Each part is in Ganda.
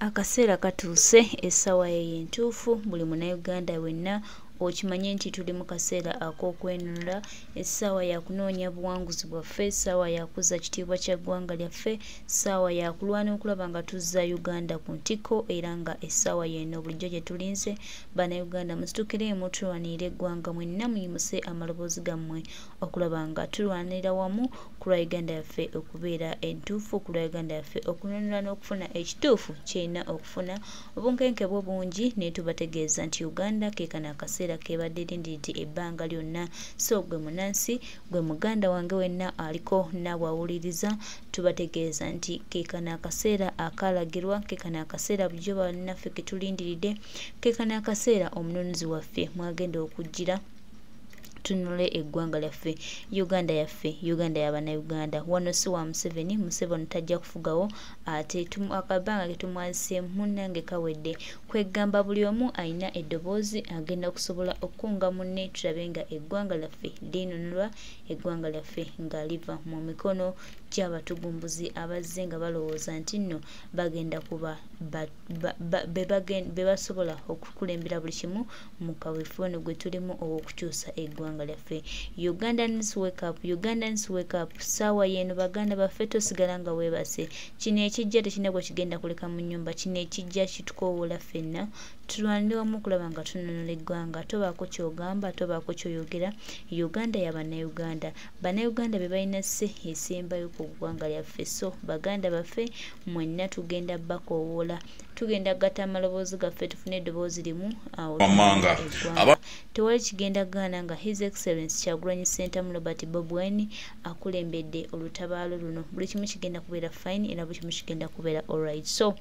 Akaseera katuuse essaawa y'entuufu buli munnayuganda wenna okimanye nti tuli mu kaseera ak'okwenunula essaawa ya kunoonya buwanguzi bwaffe essaawa ya kuzza kitiibwa kya ggwanga lyaffe essaawa ya kulwana okulaba nga tuzza Uganda ku ntikko era nga essaawa y'eno bulijjo gye tulinze bannayuganda musitukiremu tulwanirire eggwanga mwenna muyimuse amaloboozi gammwe okulaba nga tulwanirira wamu ku lwa Uganda yaffe okubeera entuufu ku lwa Uganda yaffe okununula n'okufuna ekituufu kyerina okufuna obunkenke bwo bungi ne tubategeeza nti Uganda keekano akaseera kebadde lindiriti ebbanga lyonna so gwe munansi gwe muganda wange wenna aliko nabwawuliriza tubategeeza nti keekano akaseera akalagirwa keekano akaseera bulijjo bannaffe ketulindiridde keekano akaseera omununuzi waffe mwagenda okujjira tunule eggwanga lyaffe Uganda yaffe Uganda y'abannayuganda wano si wa Museveni tajja kufugawo ate akabanga ke tumwazise munnange kawedde kwegamba buli omu alina eddoboozi agenda okusobola okukunga munne tulabe nga eggwanga lyaffe linunulwa eggwanga lyaffe nga liva mu mikono gy'abatugumbuzi abazze nga balowooza nti nno bagenda kuba be basobola okukulembera buli kimu mu kaweefube gwe tulimu ow'okukyusa eggwanga lyaffe. Ugandans wake up saawa y'eno baganda baffe tosigala nga weebase kino ekijja tekirina bwe kigenda kuleka mu nnyumba kino ekijja kitukoowoola ffenna tulwanire wamu okulaba nga tununula eggwanga tobaako ky'ogamba tobaako ky'oyogera Uganda y'abannayuganda bannayuganda be balina sse esembayo ku ggwanga lyaffe so baganda baffe mwenna tugenda bakoowoola tugenda gatta amaloboozi gaffe tufune eddoboozi limu amanga tewali kigenda gaana nga His Excellency Kyagulanyi Ssentamu Robert Bobi Wine akulembedde olutabaalo luno buli kimu kigenda kubeera fine era buli kimu kigenda kubeera alright so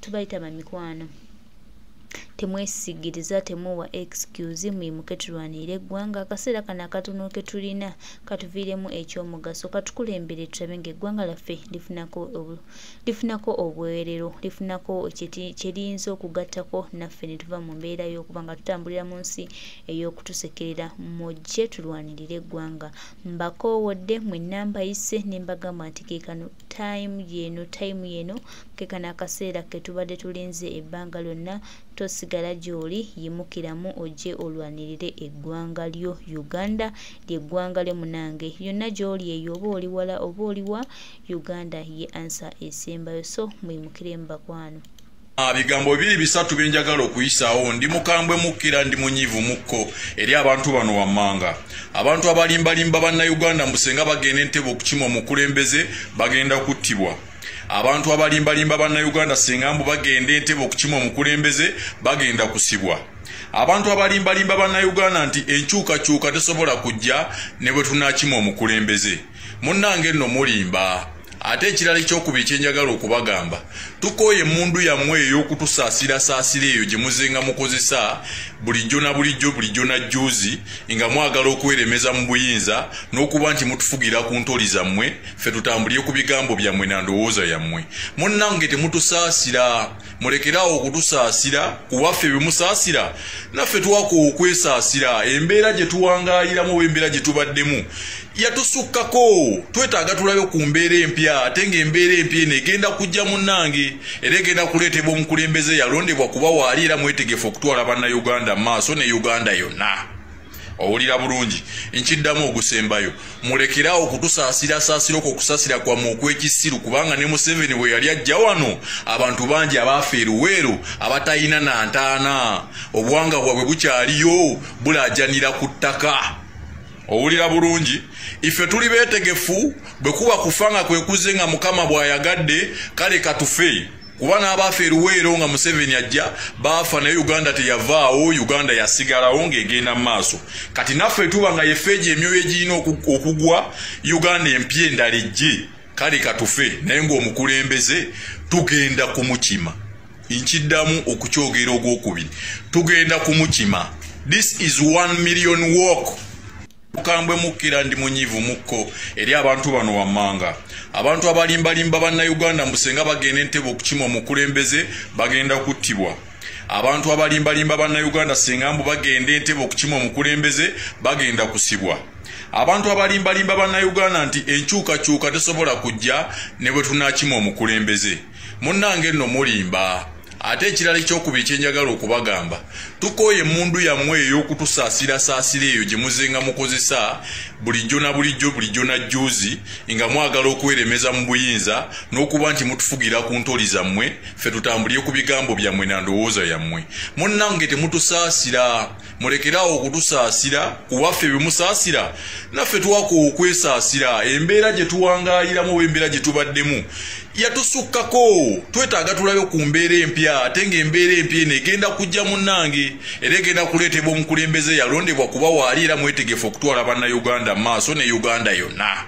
tubayita bamikwano temwesigiriza temuwa excuse muyimuke tulwanirire eggwanga akaseera kano akatono ke tulina katuviiremu ekyomugaso katukulembere tulabe ng'eggwanga lyaffe lifunako obwerero lifunako kyeriyinza okugattako naffe ne tuva mu mbeera y'okuba nga tutambulira mu nsi ey'okutusekerera mujje tulwanirire eggwanga mbakoowodde mwenna mbayise ne mbagamba nti keekano time yeno keekano akaseera ke tubadde tulinze ebbanga lyonna tosigala gy'oli yimukiramu ojje olwanirire eggwanga lyo Uganda ly'eggwanga lyo munange yonna gy'oli eyo oba oli wala oba oli wa Uganda ye ansa esembayo so muyimukiremu bakwano. Bigambo bibiri bisatu byenjagala okuyisaawo ndi mukambwe mukkira ndi munyiivu mukko eri abantu bano wammanga abantu abalimbalimba bannayuganda mbusenga bagenda entebe okukima omukulembeze bagenda kuttibwa abantu abalimbalimba bannayuganda senga mbu bagenda entebe okukima omukulembeze bagenda kusibwa abantu abalimbalimba bannayuganda nti enkyukakyuka tesobola kujja ne bwe tunaakima omukulembeze munnange nno mulimba ate ekirala ekyokubiri kyenjagala okubagamba tukooye emmundu yammwe ey'okutusaasirasaasira eyo gye muzenga mukozesa bulijjo na jjuuzi nga mwagala okweremeza mu buyinza n'okuba nti mutufugira ku ntoli zammwe ffe tutambulire ku bigambo byammwe na ndowooza yammwe munnange temutusaasira mulekeraawo okutusaasira kuwaffe bimusaasira naffe twakoowa okwesaasira embeera gye tuwangaayiramu oba embeera gye tubaddemu yatusukkako twetaaga tulabe ku mbeera empya ate ng'embeera empya eno egenda kujja munnange era egenda kuleetebwa omukulembeze yalondebwa kuba waali era mwetegefu okutwala bannayuganda maaso ne Uganda yonna owulira bulungi nkiddamu ogusembayo mulekeraawo okutusaasirasaasira okwo okusaasira kwammwe okw'ekisiru kubanga ne Museveni bwe yali ajja wano abantu bangi abaafa eruweero abatalina na ntaana obuwanga bwabwe bukyaliyo bulaajanira ku ttaka owulira bulungi ife tuli beetegefu bwe kuba kufa nga kwe kuzze nga Mukama bw'ayagadde kale katufe kuba n'abaafa eruweero nga Museveni ajja baafa naye Uganda teyavaawo Uganda yasigalawo ng'egenda mu maaso kati naffe tuba nga yeffeegi emyoyo egirina okugwa Uganda empya endala ejje kale katufe naye ng'omukulembeze tugenda kumukima nkiddamu okukyogera ogwokubiri tugenda kumukima this is 1 million walk mukambwe mukkira ndi munyiivu mukko eri abantu bano wammanga abantu abalimbalimba bannayuganda mbusenga bagenda entebe okukima omukulembeze bagenda kuttibwa abantu abalimbalimba bannayuganda senga mbu bagenda entebe okukima omukulembeze bagenda kusibwa abantu abalimbalimba bannayuganda nti enkyukakyuka tesobola kujja ne bwe tunaakima omukulembeze munnange nno mulimba ate ekirala ekyokubiri kyenjagala okubagamba tukooye emmundu yammwe ey'okutusaasirasaasira eyo gye muzenga mukozesa bulijjo na bulijjo na jjuuzi nga mwagala okweremeza mu buyinza n'okuba nti mutufugira ku ntoli zammwe ffe tutambulire ku bigambo byammwe na ndowooza yammwe munnange temutusaasira mulekerawo okutusaasira kuwaffe bimusaasira naffe twakoowa okwesaasira embeera gye tuwangaayiramu oba embeera gye tubaddemu yatusukkako twetaaga tulabe ku mbeera empya ate ng'embeera empya eno egenda kujja munnange era egenda kuleetebwa omukulembeze yalondebwa kuba waali era mwetegefu okutwala bannayuganda maaso ne Uganda yonna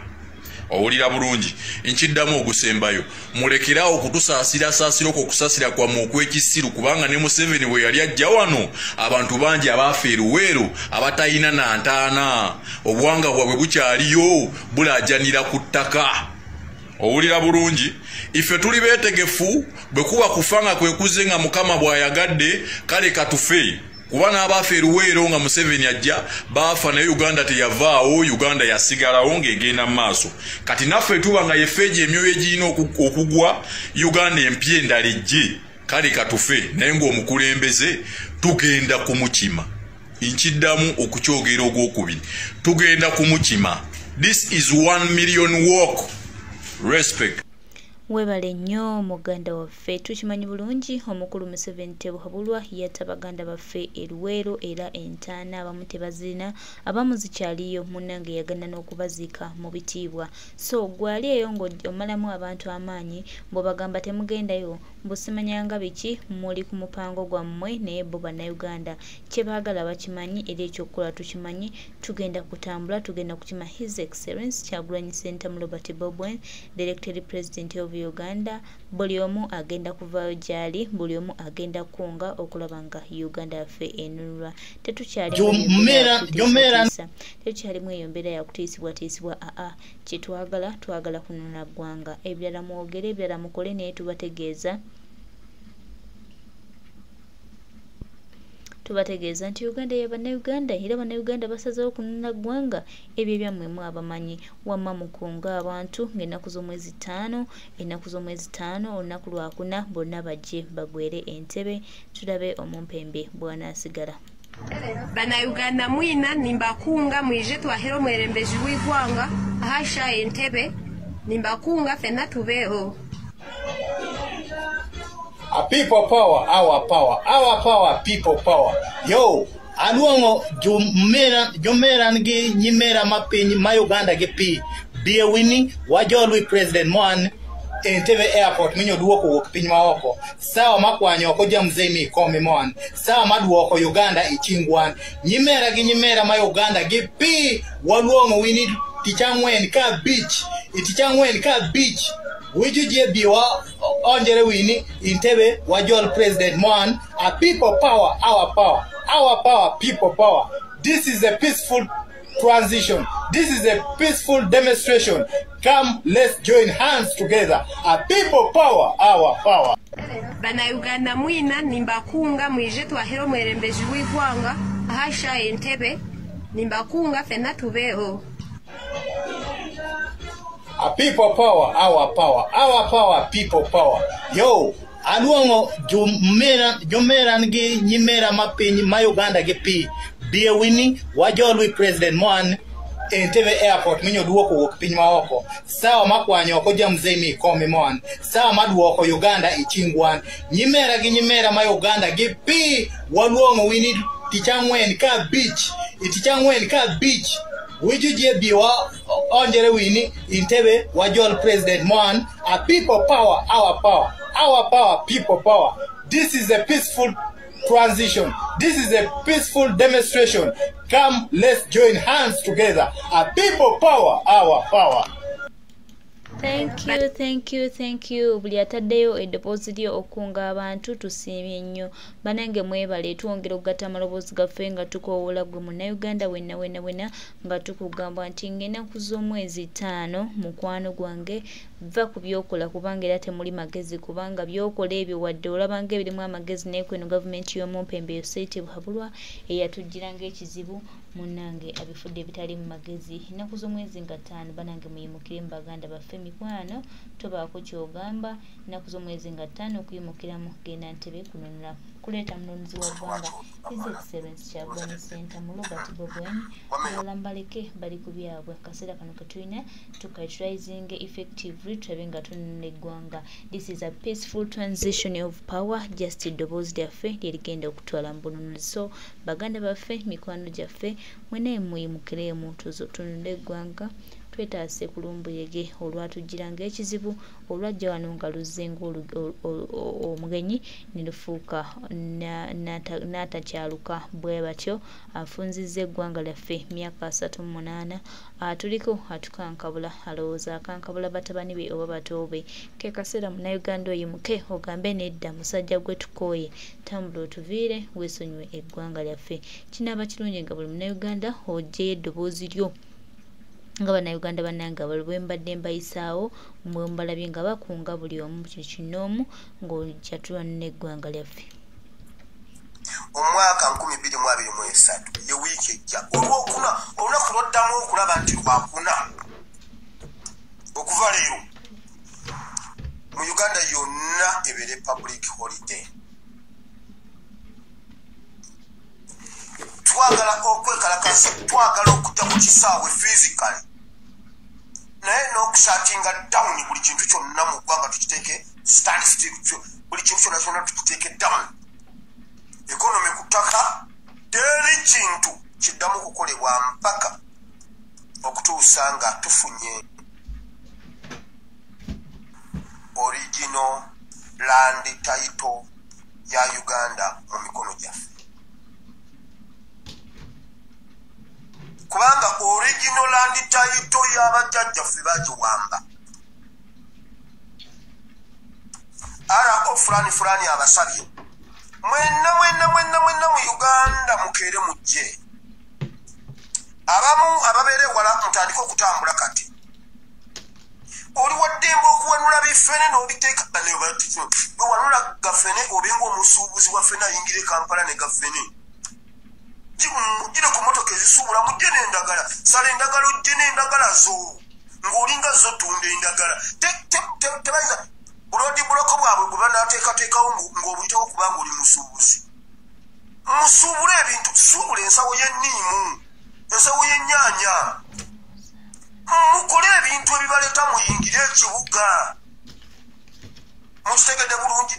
owulira bulungi nkiddamu ogusembayo mulekerawo okutusaasirasaasira okwo okusaasira kwammwe okw'ekisiru kubanga ne Museveni bwe yali ajja wano abantu bangi abaafa eruweero abatalina na ntaana obuwanga bwabwe bukyaliyo bulaajanira ku ttaka owulira bulungi ife tuli beetegefu bwe kuba kufa nga kwe kuzze nga Mukama bw'ayagadde kale katufe kuba n'abaafa eruweero nga Museveni ajja baafa naye Uganda teyavaawo Uganda yasigalawo ng'egenda mu maaso kati naffe tuba nga yeffeegi emyoyo egirina okugwa Uganda empya endala ejje kale katufe naye ng'omukulembeze tugenda kumukima nkiddamu okukyogera ogwokubiri tugenda kumukima. This is 1 million walk. Respect. Webale nnyo muganda waffe tukimanyi bulungi omukulu Museveni Tebuhabulwa yatta baganda baffe eruweero era entaana abamu tebazina abamu zikyaliyo munnange yagenda n'okubaziika mu bitiibwa so gwali eyo ng'omalamu abantu amaanyi bw'obagamba temugendayo mbusimanyanga biki muli ku mupango gwammwe naye bo bannayuganda kye baagala bakimanyi era ekyokukola tukimanyi tugenda kutambula tugenda kukima His Excellency Kyagulanyi Ssentamu Robert Bobwen Director President of Uganda buli omu agenda kuvaayo gyali buli omu agenda kunga okulaba nga Uganda yaffe enunulwa tetukyalimu eyo mbeera yakutiisibwatiisibwa twagala kununula ggwanga ebirala mwogere ebirala mukole naye tubategeeza nti Uganda y'abannayuganda era bannayuganda basazeewo kununula ggwanga ebyo byammwe mwabamanyi wamma mukunga abantu ng'ennaku z'omwezi 5 olunaku lwakuna bonna bajje bagwere entebe tulabe omumpembe bw'anaasigala. Bannayuganda mwina nimbakunga mwije twahera omwerembezi w'eggwanga ahasha entebe nimbakunga ffenna tubeeho. A people power, our power, people power. Yo, aluongo jumera ngi nyimera mapinyi ma Uganda ge pi. Be winning wajolwi President Mwan Entebbe airport minyo duoko wok piny maoko. Sawa makwanyo koja mzemi komi Mwan. Sawa maduoko Uganda ichingwan. Nyimera gi nyimera ma Uganda ge pi waluongo we need tichangwen ka beach. Itichangwen ka beach. Wijuje biwa onjere wini Entebbe wajol President Mwan. A people power, our power, people power. This is a peaceful transition. This is a peaceful demonstration. Come, let's join hands together. A people power, our power. Bannayuganda mwina nimbakunga mwije twahera omwerembezi w'eggwanga ahasha Entebbe nimbakunga ffenna tubeeho. A people power, our power, people power. Yo, aluongo jumera ngi nyimera mapinyi ma Uganda ge pi. Be winning wajolwi President Mwan Entebbe airport minyo duoko wok piny maoko. Sawa makwanyo koja mzemi komi Mwan. Sawa maduoko Uganda ichingwan. Nyimera gi nyimera ma Uganda ge pi waluongo we need tichangwen ka beach. Itichangwen ka beach. Wijuje biwa onjere wini Entebbe wajol President Mwan. A people power, our power, people power. This is a peaceful transition. This is a peaceful demonstration. Come, let's join hands together. A people power, our power. Thank you. Buli ataddeyo edeposit okunga abantu tusiimye nnyo. Banange mwebale twongera okugatta amaloboozi gaffe nga tukoowola gwe munnayuganda wenna nga tukugamba nti ng'ennaku z'omwezi 5 mukwano gwange va ku byokola kubanga era temuli magezi kubanga byokola ebyo wadde olabanga ebirimu amagezi naye kweno gavumenti y'omumpembe Yosei Tebuhabulwa eyatujjiranga ekizibu munange abifudde bitali mu magezi ennaku z'omwezi nga 5 banange muyimukire mu baganda baffe mikwano tobaako kyogamba ennaku z'omwezi nga 5 okuyimukiramu genda Ntebe kununula kuleeta mununuzi wa ggwanga His Excellency Kyagulanyi Ssentamu Robert Bobwenyi abalala mbaleke bali ku byabwe akaseera kano ketulina tukaitrizing effectively tulabe nga tununula eggwanga. This is a peaceful transition of power just eddoboozi lyaffe lyerigenda okutwala mu bununuzi. So baganda baffe mikwano gyaffe mwene muyimukiremu tununule eggwanga twetaase kulumbuyege olwatujjiranga ekizibu olwajja wano nga luzenga omugenyi ne lufuuka n'atakyaluka bwe batyo afunzizza eggwanga lyaffe myaka 38 atuliko atukankabula alowooza akankabula batabani be oba bato be ke kaseera munnayuganda oyimuke ogambe nedda musajja gwe tukooye tambula otuviire weesonyiwe eggwanga lyaffe. Kinaaba kirungi nga buli munnayuganda oggyeyo eddoboozi lyo nga bannayuganda bannange abalwe mbadde mbayisaawo mwe mbalabye nga bakunga buli omu kinoomu ng'ojja tulwanira eggwanga lyaffe. Omwaka 2023 ye wiiki ejja olwokuna olunaku lwoddamu okulaba nti lwakuna okuva leero mu Uganda yonna ebeere public holiday. Twagala okwekalakaza twagala okujja ku kisaawe physically naye n'okushatinga down buli kintu kyonna mu ggwanga tukiteeke stand still buli kintu kyonna kyonna tukiteeke down economy ku ttaka teri kintu kiddamu kukolebwa mpaka okutuusa nga tufunye original land title ya Uganda mu mikono gyaffe. Kubanga original land title y'abajjajjaffe bagiwamba fulani abasabye mwenna mu Uganda mukeere mujje abamu ababeere wala mutandika okutambula kati oli waddembe okuwanula bifene n'obiteeka bwe wanula gafene obenga omusuubuzi wa fene ayingire Kampala ne gafene mujjire ku motoka ezisuubula mujje n'endagala sala endagala ojje n'endagala zo ng'olinga zo tunda endagala tebayinza bulodi buloko bwabwe gwe banaateekateekawo ng'obuyitawo kubanga oli musuubuzi musuubule ebintu suubula ensawo y'enniimu ensawo y'ennyaanya mukole ebintu ebibaleeta muyingire ekibuga mukitegedde bulungi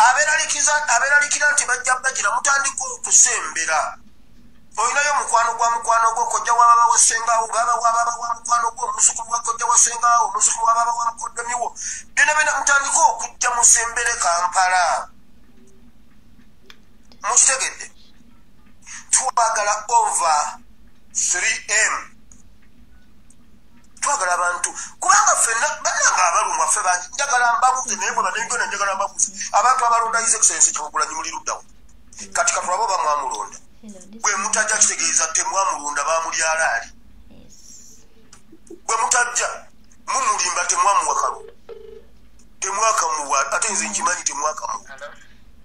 abeeralikira nti bajja bagira mutandika okusembera olinayo mukwano gwa mukwano gwo kojja wababa wasengaawo baba wababa wa mukwano gwo omuzukulu wa kojja wasengaawo omuzukulu wababa wa mukoddomiwo byonna mutandika okujja musembere Kampala mukitegedde twagala over 3M twagala abantu kubanga ffenna bannanga abalumwa ffe bangi njagala mbabuuze naye bwe banengona njagala mbabuuze abantu abalonda His Excellency Kyagulanyi muli luddawo kati katulabo bamwamulonda bwe mutajja kitegeeza temwamulonda bamuli alaali bwe mutajja mumulimba temwamuwa kalo temwakamuwa ate nze nkimanyi temwakamuwa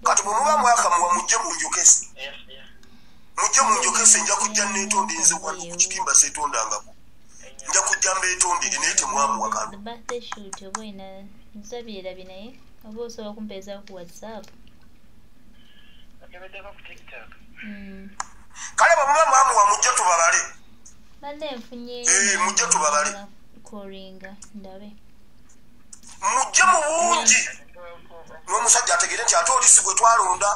kati bwe muba mwakamuwa mujje munjokese nja kujja neetonde nze wano ku kitimba seetondangako nja kujja mbeetondere naye temwamuwa kalo oba osobola kumpeeza ku WhatsApp kale bwe muba mwamuwa mujje tubabale mujje tubabale koringa ndabe mujje mu bungi n'omusajja ategere nti ate olisi gwe twalonda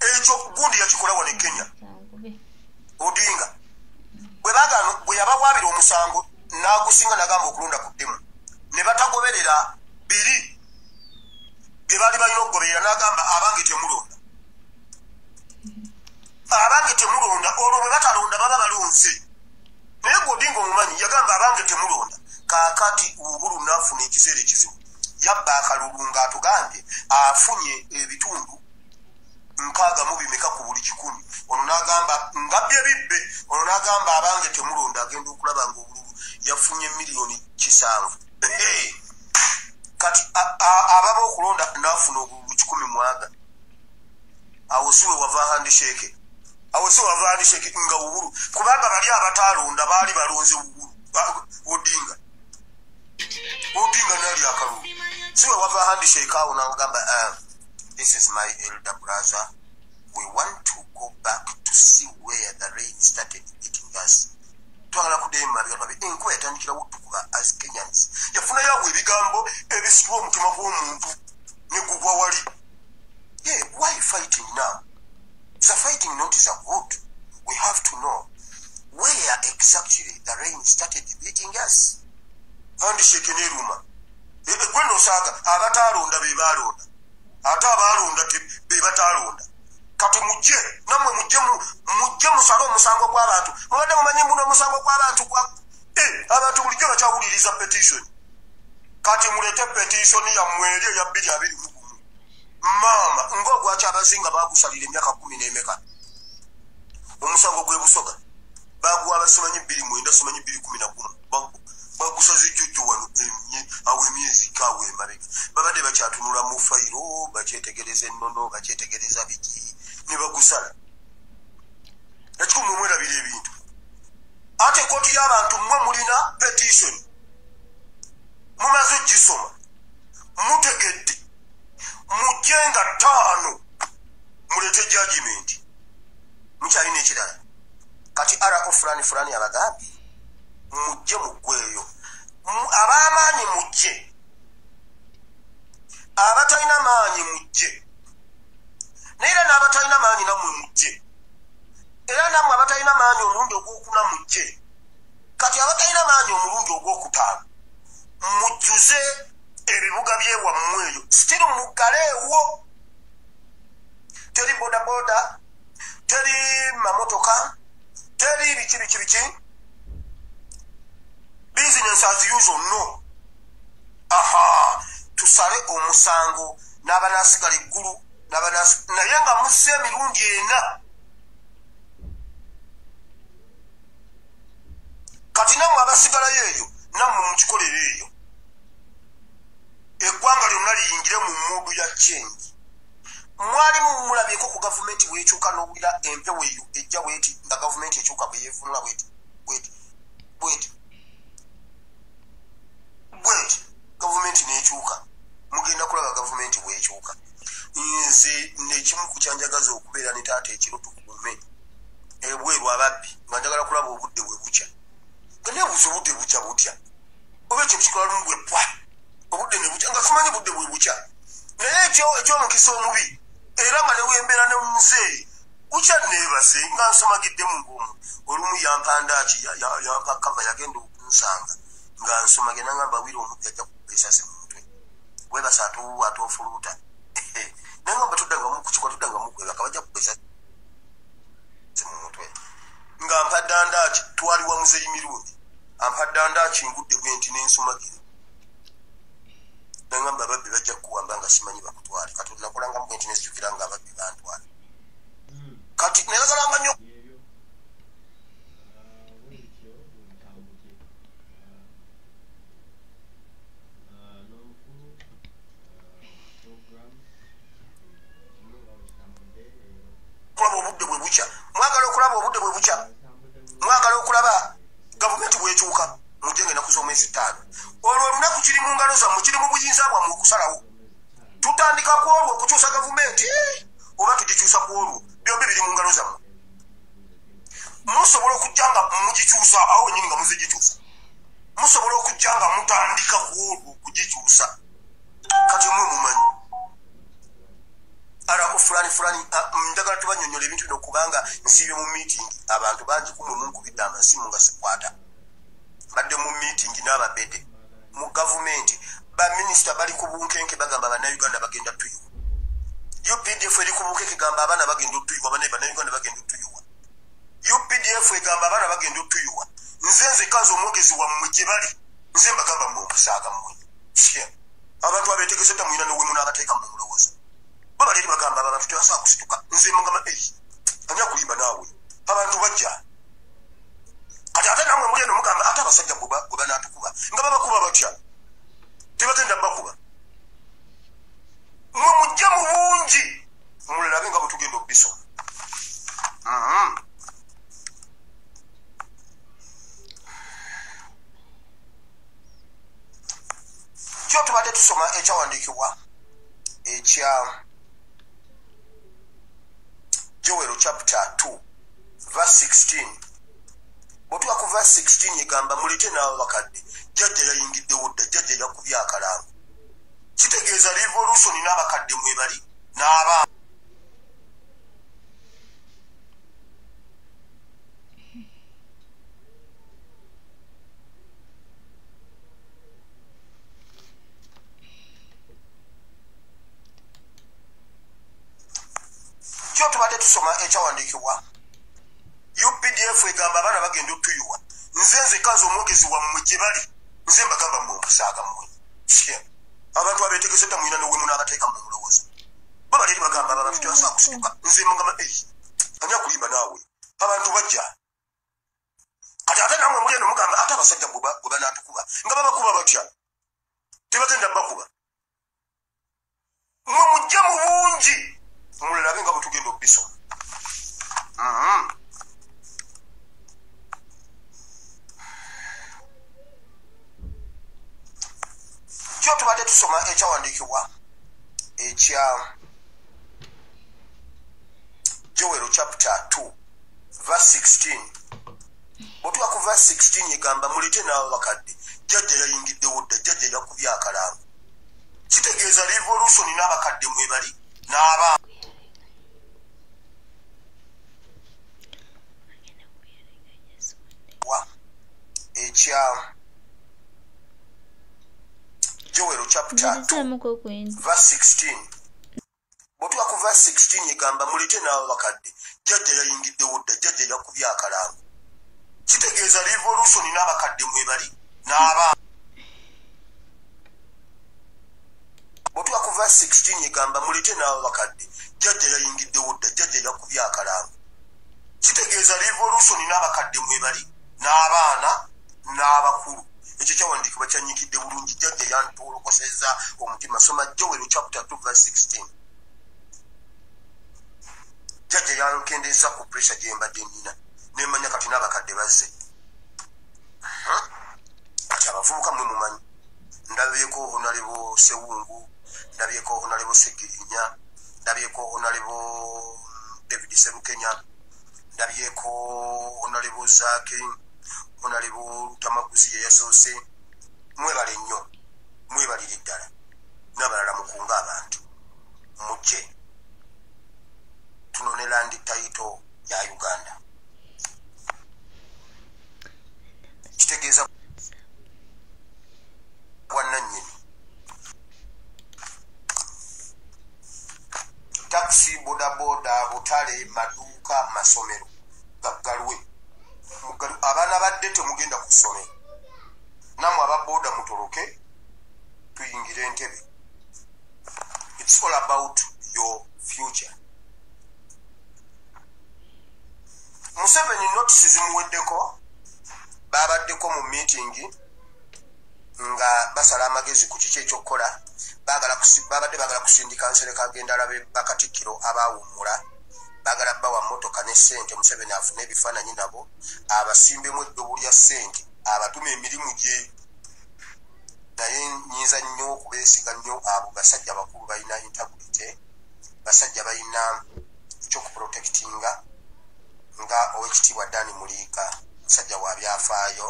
ekyo gundi yakikola wano e Kenya Odinga bwe yabawaabira omusango n'agusinga n'agamba okulonda ku ddemu ne batagoberera biri bye baali balina okugoberera n'agamba abange temulonda olwo bwe batalonda baba balonze naye Odinga omumanyi yagamba abange temulonda kaakati Uhuru n'afuna ekiseera ekizibu yabba akalulu ng'atugambye afunye ebitundu 60 ku buli 100 ono n'agamba ngabbye bibbe ono n'agamba abange temulonda agenda okulaba ng'obululu yafunye miliyoni 7 kati ababa okulonda n'afuna obululu 10 mwaga awo siwe wava handshake awo so wava handshake nga Uhuru kubanga bali abatalonda bali balonze Uhuru Odinga nali akalulu siwe wava handshake awo nangamba this is my elder brother. We want to go back to see where the rain started hitting us. Twagala kudema byababe enkuba yatandikira wutukuba as Kenyans. Yafuna yawe ebigambo ebisitwa omutima gw'omuntu ne gugwa wali. Yeah, why fighting now? The fighting not is a good. We have to know where exactly the rain started hitting us. Handshake neruma. Gweno saga abatalonda be balonda. Ata abalonda be batalonda. Kati mujje namwe mujje musalo musango kw'abantu mubadde mumanyi muno musango kw'abantu kwa abantu bulijjo bakyawuliriza petition kati mulete petition ya mweri ya 221 mama ng'ogwaki abazinga bagusalira emyaka 10 n'emeka omusango gwe Busoga baguwa abasimanyi 29 simanyi 211 bagusaze jjujju wano awo emyezi kawe emabega babadde bakyatunula mu fayiro bakyetegereza ennono bakyetegereza biki ne bagusala ekyo mumwerabira ebintu ate koti y'abantu mmwe mulina petition mumaze gisoma mutegedde mujjenga 5 mulete judgment mukyalina ekirala kati RO fulani abagambye mujje muggweyo ab'amaanyi mujje abatalina maanyi mujje neera n'abatalina maanyi nammwe mujje era nammwe abatalina maanyi omulundi ogwokuna mujje kati abatalina maanyi omulundi ogwokutaano mujjuze ebibuga by'ewammwe eyo sitiru muggaleewo teri bodaboda teri mamotoka teri biki business as usual no tusale omusango n'abanasigala eggulu naye nga musse emirundi ena kati nammwe abasigalayo eyo nammwe mukikolera eyo eggwanga lyonna liyingire mu muudu ya change mwali mulabyeko ku gavumenti bwekyuka n'owulira empewo eyo ejja bweti nga gavumenti ekyuka bwe yeevunula bweti gavumenti n'ekyuka mugenda kulaba gavumenti bwekyuka nze nekimu ku kyanjagaza okubeera ne taata ekiro tukuume ebweru ababbi nga njagala kulaba obudde bwe bukya nga nebuuza obudde bukya butya oba ekyo kikola lumu bwe pwa obudde ne bukya nga simanyi budde bwe bukya naye ekyomukisa omubi era nga newembeera ne mumuzeeyi bukya neebase nga nsomagiddemu ng'omu olumu yampandaki yampakava yagenda okunsanga nga nsomage nangamba wiri omubbi ajja kukuba esase mu mutwe webasa atoofuluuta nangamba tuddangamu kukikwa tuddangamu kwebaka bajja kukuba esase mu mutwe nga mpaddandaaki twaliwa muzeeyi mirundi ampaddandaaki ngudde bwenti n'ensomagire nangamba ababbi bajja kukuwamba nga simanyi bakutwale kati nakolangamu bwenti nezijukira nga ababbi bantwala kati neyagalanga nnyo okulaba obudde bwe bukya mwagala okulaba gavumenti bwekyuka mujenge ennaku z'omwezi 5 olwo olunaku kiri mu ngalo zammwe kiri mu buyinza bwammwe okusalawo tutandika ku olwo okukyusa gavumenti oba tugikyusa ku olwo byombi biri mu ngalo zammwe musobola okujja nga mugikyusa awo wennyini nga muzigikyusa musobola okujja nga mutandika ku olwo okugikyusa kati mwe mumanyi ara fulani njagala tubanyonyola ebintu bino kubanga nsiibye mu meeting abantu bangi kumwe munkubidde amasimu nga sikwata badde mu meeting n'ababede mu gavumenti baminisita bali ku bunkenke bagamba bannayuganda bagenda tuyiwa UPDF eri ku bunkenke gamba abaana bagenda otuyiwa bannayuganda bagenda otuyiwa UPDF egamba abaana bagenda otuyiwa nze kanze omwogezi wammwe gye bali nze mbagamba mmwe omusaaga mmwe abantu abeetegese tamwina nowe munaabateeka mu mulowoozo babaliri bagamba abantu tebasobola kusituka nze mugamba ani akulimba naawe abantu bajja kati ate namwe muli eno mugamba ate abasajja bwe banaatukuba nga babakuba batya tebagenda bakuba mwe mujja mu bungi mulalabe nga bwe tugenda okubisoma ekyawandiikibwa ekya Joel chapter 2 verse 16 bw'otuuka ku verse 16 egamba mulete n'abo bakadde jjajja yayingiddewo dda jjajja yakubya akalango kitegeeza revolution n'abakadde mwebali n'aba kyo tubadde tusoma ekyawandiikibwa UPDF egamba abaana bagenda otuyuwa nze kazi omwogezi wammwe gye bali nze mbagamba mmwe okusaaga mmwe abantu abeetegese dda mwina nowemu n'abateeka mu mulowoozo babaliri bagamba abantu tebasobola kusituka nze mugamba ani akulimba naawe abantu bajja kati ate namwe muli eno mugamba ate abasajja bwe banaatukuba nga babakuba batya tebagenda bakuba mwe mujja mu bungi mulalabe nga bwe tugenda okubisoma kyo tubadde tusoma ekyawandiikibwa ekya Joel chapter 2 verse 16 bw'otuuka ku verse 16 egamba mulete n'abo bakadde jjajja yayingiddewo dda jjajja yakubya akalango kitegeeza revolution n'abakadde mwebali n'aba ekya Joel chapter 2 verse 16 bw'otuuka ku verse 16 egamba mulete n'abo bakadde jjajja yayingiddewo dda jjajja yakubya akalango kitegeeza revolution n'abakadde mwebali n'aba bw'otuuka ku verse 16 egamba mulete n'abo bakadde jjajja yayingiddewo dda jjajja yakubya akalango kitegeeza revolution n'abakadde mwebali n'abaana n'abakulu ekyo kyawandiikibwa kyanyikidde bulungi jjajja yantolokosezza omutima soma Joel chapter 2 verse 16 jjajja yankendeeza ku pressure gye mbadde nnina nemanya kati n'abakadde bazze kati abavubuka mwe mumanyi ndabyeko honalebo Sewungu ndabyeko honalebo Segirinya ndabyeko honalebo David Serukenya ndabyeko honalebo Zake honalebo Lutamaguzi ye yasoose mwebale nnyo mwebalire ddala n'abalala mukunga abantu mujje tunone land title ya Uganda kitegeeza bwannannyini taxi bodaboda butale maduuka masomero gaggalwe abaana badde temugenda ku ssomero namwe ababoda mutoloke tuyingire Entebbe. It's all about your future. Museveni notice zimuweddeko babaddeko mu meeting nga basala amagezi ku kiki ekyokukola babadde bagala kusindika Nsereka agenda alabe bakatikkiro abawummula bagala bawa mmotoka ne ssente Museveni afune ebifaananyi nabo abasimbemu eddobo lya ssente abatuma emirimu gye naye nyinza nnyo okubeesiga nnyo abo basajja bakulu balina integrity basajja balina ekyokuprotectinga nga owekitiibwa Dani Muliika musajja wa byafaayo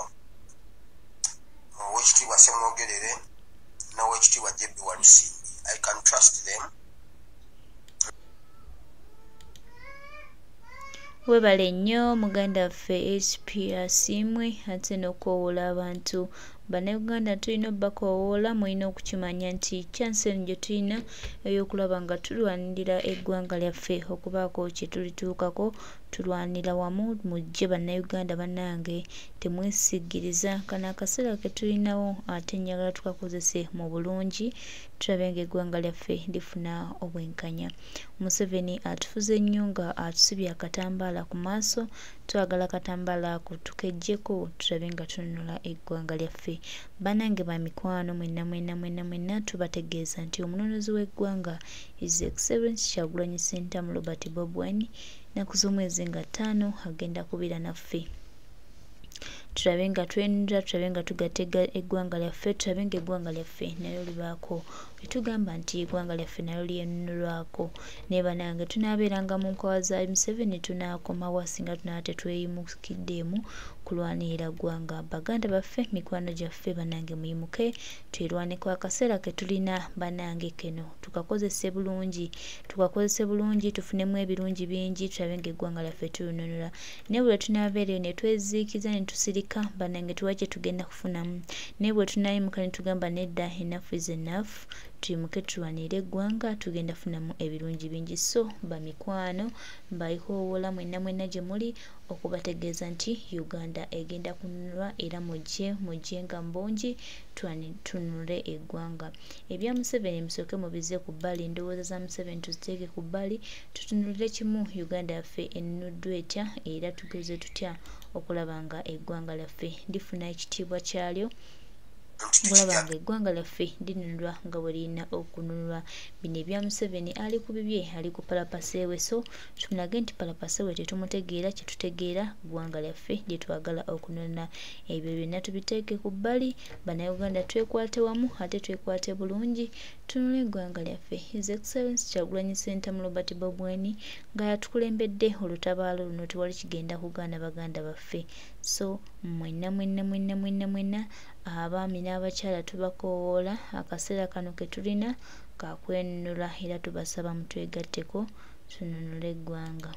owekitiibwa Ssemwogerere n'owekitiibwa Jebbi Walusimbi. I can trust them. Webale nnyo muganda waffe HPRC mwe ate n'okuwoola abantu Bannayuganda tulina obbakowoola mulina okukimanya nti chance gye tulina ey'okulaba nga tulwanirira eggwanga lyaffe okubaako kye tulituukako tulwanira wamu mujje Bannayuganda bannange temwesigiriza kano akaseera ke tulinawo ate njagala tukakozese mu bulungi tulabe ng'eggwanga lyaffe lifuna obwenkanya. Museveni atufuze nnyo nga atusibye akatambaala ku maaso twagala akatambaala ako tukejjeko tulabe nga tununula eggwanga lyaffe. Bannange ba mikwano mwenna tubategeeza nti omunonozi w'eggwanga His Excellency Kyagulanyi Ssentamu Robert Bobi Wine naku z'omwezi nga 5 agenda kubeera naffe. tulabe nga twenunula, tulabe nga tugatega eggwanga lyaffe, tulabe nga eggwanga lyaffe nalyo libaako etugamba nti eggwanga lyaffe nalyo lyenunulwako. Ne bannange tunaabeeranga mu nkwawa za Museveni tunaakomawa singa tunaaba tetweyimukiddeemu kulwanirira ggwanga. Baganda baffe, mikwano gyaffe bannange, muyimuke twerwaneko akaseera ke tulina bannange keno tukakozese bulungi tufunemu ebirungi bingi, tulabe nga eggwanga lyaffe tulununula. Ne bwe tunaabeera ne tweziikiza ne tusirika bannange tuwa kye tugenda kufunamu. Ne bwe tunaayimuka ne tugamba nedda enough is enough, tuyimuke tulwanirire eggwanga tugenda funamu ebirungi bingi. So bamikwano mbayikoowoola mwenna gye muli okubategeeza nti Uganda egenda kununulwa era mujje nga mbungi tununule eggwanga. Ebya Museveni musooke mubize ku bbali, endowooza za Museveni tuziteeke ku bbali, tutunulire kimu Uganda yaffe enunuddwa etya era tugeze tutya okulaba nga eggwanga lyaffe lifuna ekitiibwa kyalyo, okulaba nga eggwanga lyaffe linunulwa nga bwe lirina okununulwa. Bino ebya Museveni ali ku bibye, ali ku palapaseewe. So tumunage nti palapaseewe tetumutegeera, kye tutegeera ggwanga lyaffe lye twagala okununula. Ebyo byonna tubiteeke ku bbali, bannayuganda twekwate wamu ate twekwate bulungi tununule eggwanga lyaffe. His Excellency Kyagulanyi Ssentamu Robert Bob Wine nga yatukulembedde olutabaalo luno tewali kigenda kugaana baganda baffe. So mwenna abaami n'abakyala tubakoowoola, akaseera kano ke tulina kakwenunula era tubasaba mutwegatteko tununule eggwanga.